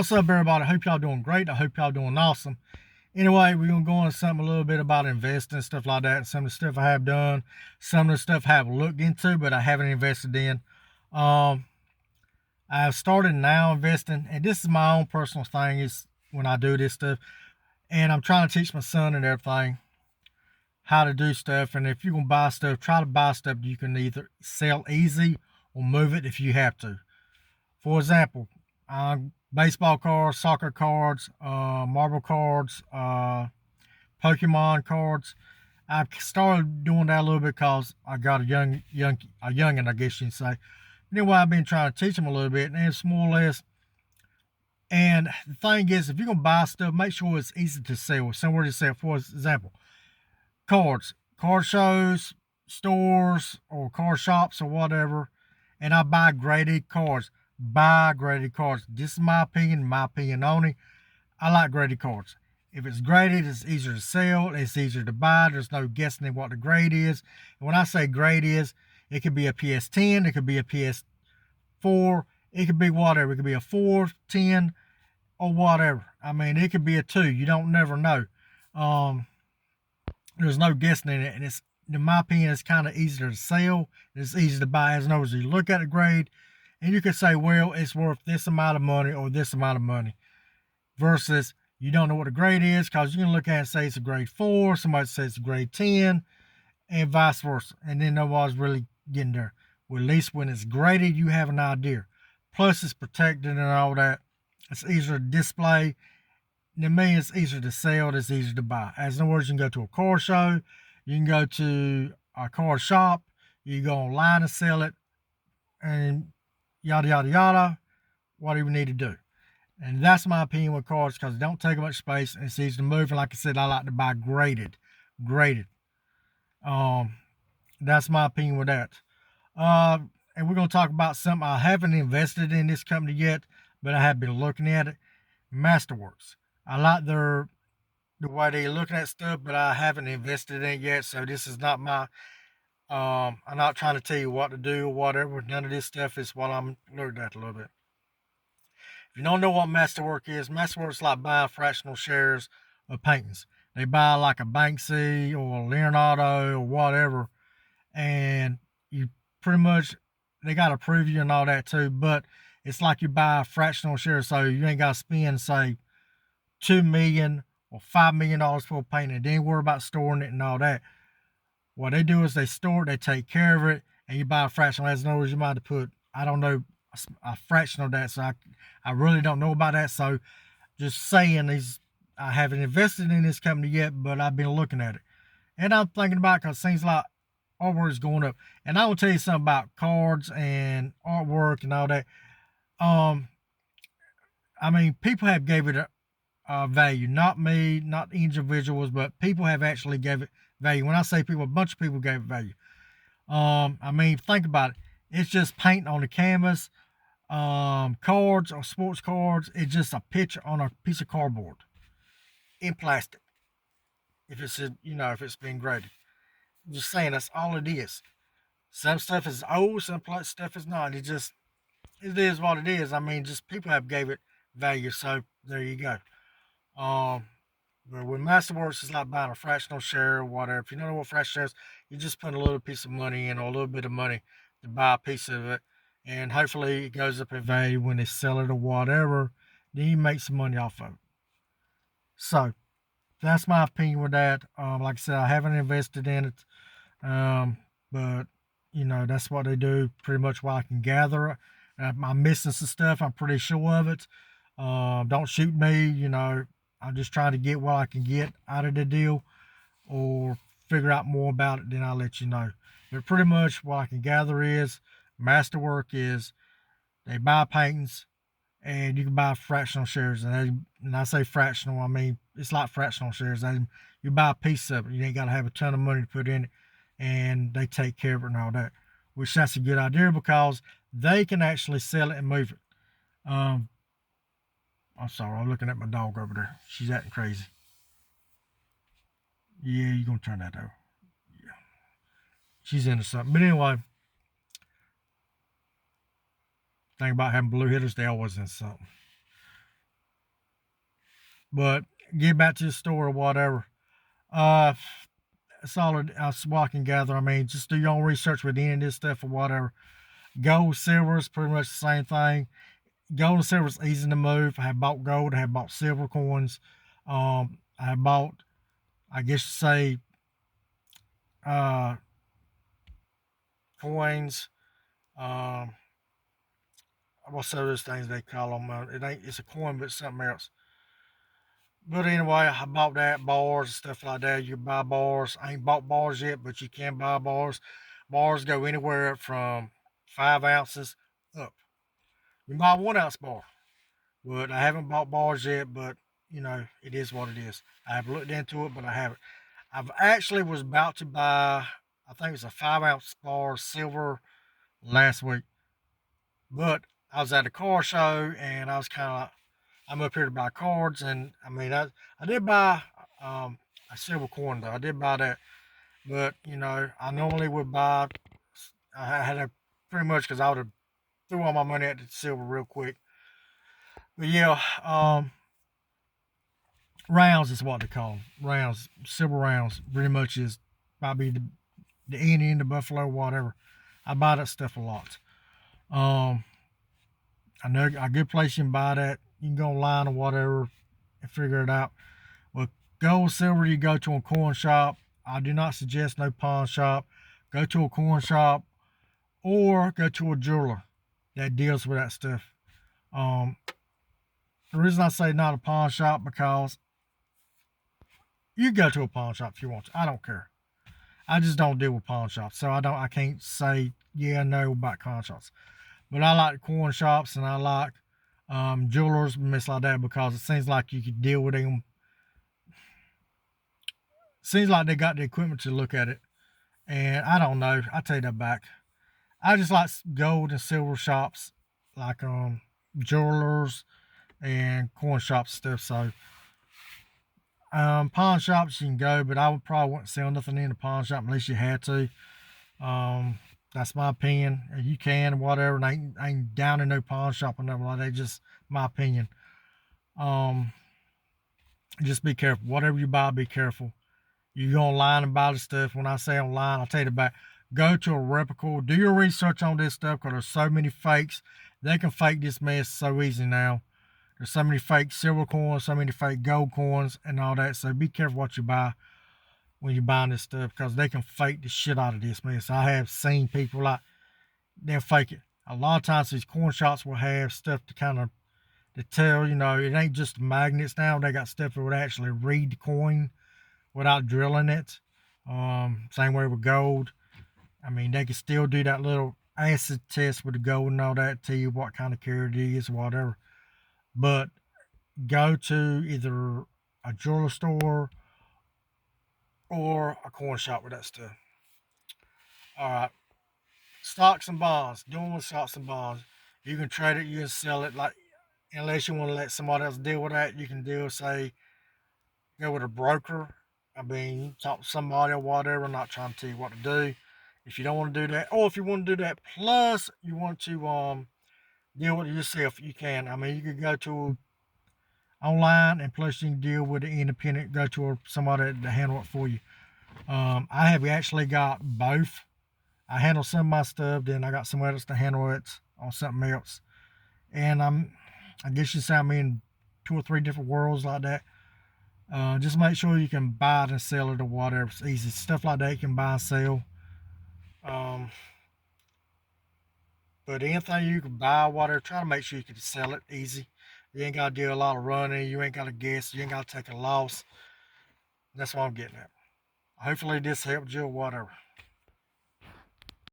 What's up, everybody? I hope y'all doing great. I hope y'all doing awesome. Anyway, we're gonna go into something a little bit about investing and stuff like that, and some of the stuff I have done, some of the stuff I have looked into, but I haven't invested in. Um, I've started now investing, and this is my own personal thing. Is when I do this stuff, and I'm trying to teach my son and everything how to do stuff. And if you're gonna buy stuff, try to buy stuff you can either sell easy or move it if you have to. For example, baseball cards, soccer cards, marble cards, Pokemon cards. I've started doing that a little bit because I got a youngin, I guess you can say. Anyway, I've been trying to teach them a little bit, and it's more or less. And the thing is, if you're gonna buy stuff, make sure it's easy to sell, somewhere to sell. For example, cards, card shows, stores, or card shops or whatever, and I buy graded cards. Buy graded cards. This is my opinion only. I like graded cards. If it's graded, it's easier to sell, it's easier to buy. There's no guessing at what the grade is. And when I say grade is, it could be a PS10, it could be a PS4, it could be whatever. It could be a 4, 10, or whatever. I mean, it could be a 2. You don't never know. Um, there's no guessing in it, and it's, in my opinion, it's kind of easier to sell. It's easy to buy. As long as you look at the grade, and you can say, well, it's worth this amount of money or this amount of money, versus you don't know what a grade is, because you can look at it and say it's a grade 4, somebody says it's a grade 10, and vice versa. And then nobody's really getting there. Well, at least when it's graded, you have an idea. Plus, it's protected and all that. It's easier to display. To me, it's easier to sell, it's easier to buy. As in other words, you can go to a car show, you can go to a car shop, you can go online and sell it, and yada, yada, yada, whatever you need to do. And that's my opinion with cards, because they don't take much space and it's easy to move. And like I said, I like to buy graded. Graded. Um, that's my opinion with that. And we're going to talk about something I haven't invested in this company yet, but I have been looking at it. Masterworks. I like the way they're looking at stuff, but I haven't invested in it yet. So this is not my. I'm not trying to tell you what to do or whatever. None of this stuff is what I'm looking at a little bit. If you don't know what Masterwork is, Masterwork is like buying fractional shares of paintings. They buy like a Banksy or a Leonardo or whatever, and you pretty much, they got to prove you and all that too. But it's like you buy a fractional share, so you ain't got to spend say $2 million or $5 million for a painting. They ain't worry about storing it and all that. What they do is they store it, they take care of it, and you buy a fractional. As in other words, you might have put, I don't know, a fraction of that. So I really don't know about that. So just saying, I haven't invested in this company yet, but I've been looking at it. And I'm thinking about it because it seems like artwork is going up. And I will tell you something about cards and artwork and all that. Um, I mean, people have gave it a value. Not me, not individuals, but people have actually gave it value. When I say people, a bunch of people gave it value. I mean, think about it. It's just paint on the canvas. Cards or sports cards. It's just a picture on a piece of cardboard in plastic. If it's if it's been graded. I'm just saying that's all it is. Some stuff is old, some stuff is not. It is what it is. I mean, just people have gave it value. So there you go. Um, but with Masterworks, it's like buying a fractional share or whatever. If you don't know what fractional shares, you just put a little piece of money in or a little bit of money to buy a piece of it, and hopefully it goes up in value when they sell it or whatever. Then you make some money off of it. So that's my opinion with that. Like I said, I haven't invested in it, but that's what they do. Pretty much what I can gather. I'm missing some stuff. I'm pretty sure of it. Don't shoot me. I'm just trying to get what I can get out of the deal, or figure out more about it. Then I'll let you know. But pretty much what I can gather is Masterwork is they buy paintings, and you can buy fractional shares. And I say fractional, I mean it's like fractional shares. You buy a piece of it. You ain't got to have a ton of money to put in it, and they take care of it and all that. Which that's a good idea because they can actually sell it and move it. I'm sorry, I'm looking at my dog over there. She's acting crazy. Yeah, you're gonna turn that over. Yeah, she's into something. But anyway, thing about having blue hitters, they always in something. But get back to the store or whatever. Uh, that's all I can gather. I mean, just do your own research with any of this stuff or whatever. Gold, silver is pretty much the same thing. Gold and silver is easy to move. I have bought gold. I have bought silver coins. I have bought, I guess you say, uh, coins. Um, what's those things they call them? It ain't. It's a coin, but it's something else. But anyway, I bought that, bars and stuff like that. You buy bars. I ain't bought bars yet, but you can buy bars. Bars go anywhere from 5 ounces up. You buy 1 ounce bar. But I haven't bought bars yet, but you know, it is what it is. I have looked into it, but I haven't. I've actually was about to buy, I think it's a 5 ounce bar silver last week. But I was at a car show and I was kind of, I'm up here to buy cards. And I mean, I did buy a silver coin though. I did buy that. But, you know, I normally would buy, I had a pretty much because I would have threw all my money at the silver real quick. But yeah, rounds is what they call them. Rounds, silver rounds, pretty much is probably the Indian, the Buffalo, whatever. I buy that stuff a lot. I know a good place you can buy that. You can go online or whatever and figure it out. Well, gold, silver, you go to a coin shop. I do not suggest no pawn shop. Go to a coin shop or go to a jeweler that deals with that stuff. Um, the reason I say not a pawn shop because you go to a pawn shop if you want to. I don't care. I just don't deal with pawn shops, so I can't say yeah no about pawn shops. But I like coin shops and I like jewelers and mess like that because it seems like you could deal with them. Seems like they got the equipment to look at it, and I don't know. I take that back. I just like gold and silver shops, like jewelers and coin shops and stuff. So pawn shops you can go, but I would probably wouldn't sell nothing in a pawn shop unless you had to. That's my opinion. You can whatever. And I ain't down in no pawn shop or nothing like that. Just my opinion. Um, just be careful. Whatever you buy, be careful. You go online and buy the stuff. When I say online, I'll tell you about. Go to a reputable. Do your research on this stuff because there's so many fakes. They can fake this mess so easy now. There's so many fake silver coins, so many fake gold coins, and all that. So be careful what you buy when you're buying this stuff because they can fake the shit out of this mess. I have seen people like they'll fake it. A lot of times these coin shops will have stuff to kind of to tell, you know, it ain't just magnets now. They got stuff that would actually read the coin without drilling it. Same way with gold. I mean, they can still do that little acid test with the gold and all that, tell you what kind of carat it is, whatever. But go to either a jeweler store or a coin shop with that stuff. All right. Stocks and bonds. Doing with stocks and bonds. You can trade it, you can sell it. Like, unless you want to let somebody else deal with that, you can say, go with a broker. I mean, talk to somebody or whatever. I'm not trying to tell you what to do. If you don't want to do that, or if you want to do that, plus you want to deal with it yourself, you can. I mean, you could go to online, and plus you can deal with the independent. Go to somebody to handle it for you. I have actually got both. I handle some of my stuff, then I got somebody else to handle it on something else. And I guess you say I'm in 2 or 3 different worlds like that. Just make sure you can buy it and sell it or whatever. It's easy. Stuff like that you can buy and sell. Um, but anything you can buy, whatever, try to make sure you can sell it easy. You ain't got to do a lot of running. You ain't got to guess. You ain't got to take a loss. That's what I'm getting at. Hopefully this helped you or whatever.